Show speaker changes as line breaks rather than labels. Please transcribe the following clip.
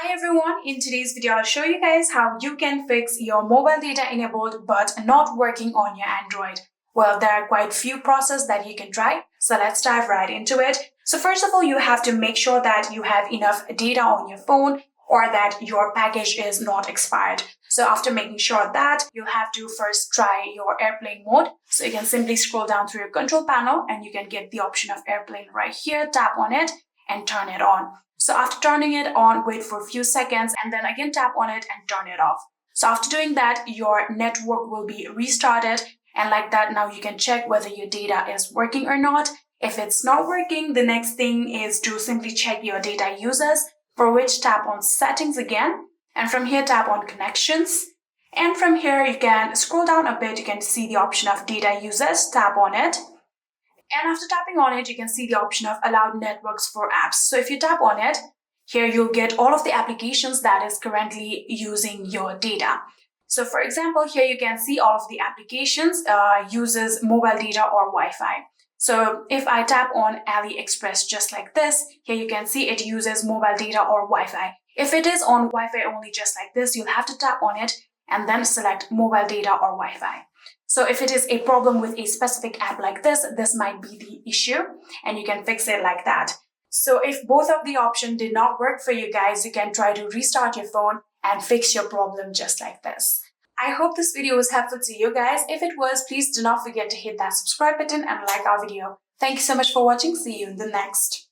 Hi everyone, in today's video I'll show you guys how you can fix your mobile data enabled but not working on your Android. Well, there are quite few processes that you can try, so let's dive right into it. So first of all, you have to make sure that you have enough data on your phone or that your package is not expired. So after making sure that, you'll have to first try your airplane mode. So you can simply scroll down through your control panel and you can get the option of airplane right here, tap on it and turn it on. So after turning it on, wait for a few seconds and then again tap on it and turn it off. So after doing that, your network will be restarted, and like that now you can check whether your data is working or not. If it's not working, the next thing is to simply check your data users, for which tap on settings again, and from here tap on connections. And from here you can scroll down a bit, you can see the option of data users, tap on it. And after tapping on it, you can see the option of allowed networks for apps. So if you tap on it, here you'll get all of the applications that is currently using your data. So for example, here you can see all of the applications uses mobile data or Wi-Fi. So if I tap on AliExpress just like this, here you can see it uses mobile data or Wi-Fi. If it is on Wi-Fi only just like this, you'll have to tap on it and then select mobile data or Wi-Fi. So if it is a problem with a specific app like this might be the issue and you can fix it like that. So if both of the options did not work for you guys, you can try to restart your phone and fix your problem just like this. I hope this video was helpful to you guys. If it was, please do not forget to hit that subscribe button and like our video. Thank you so much for watching. See you in the next.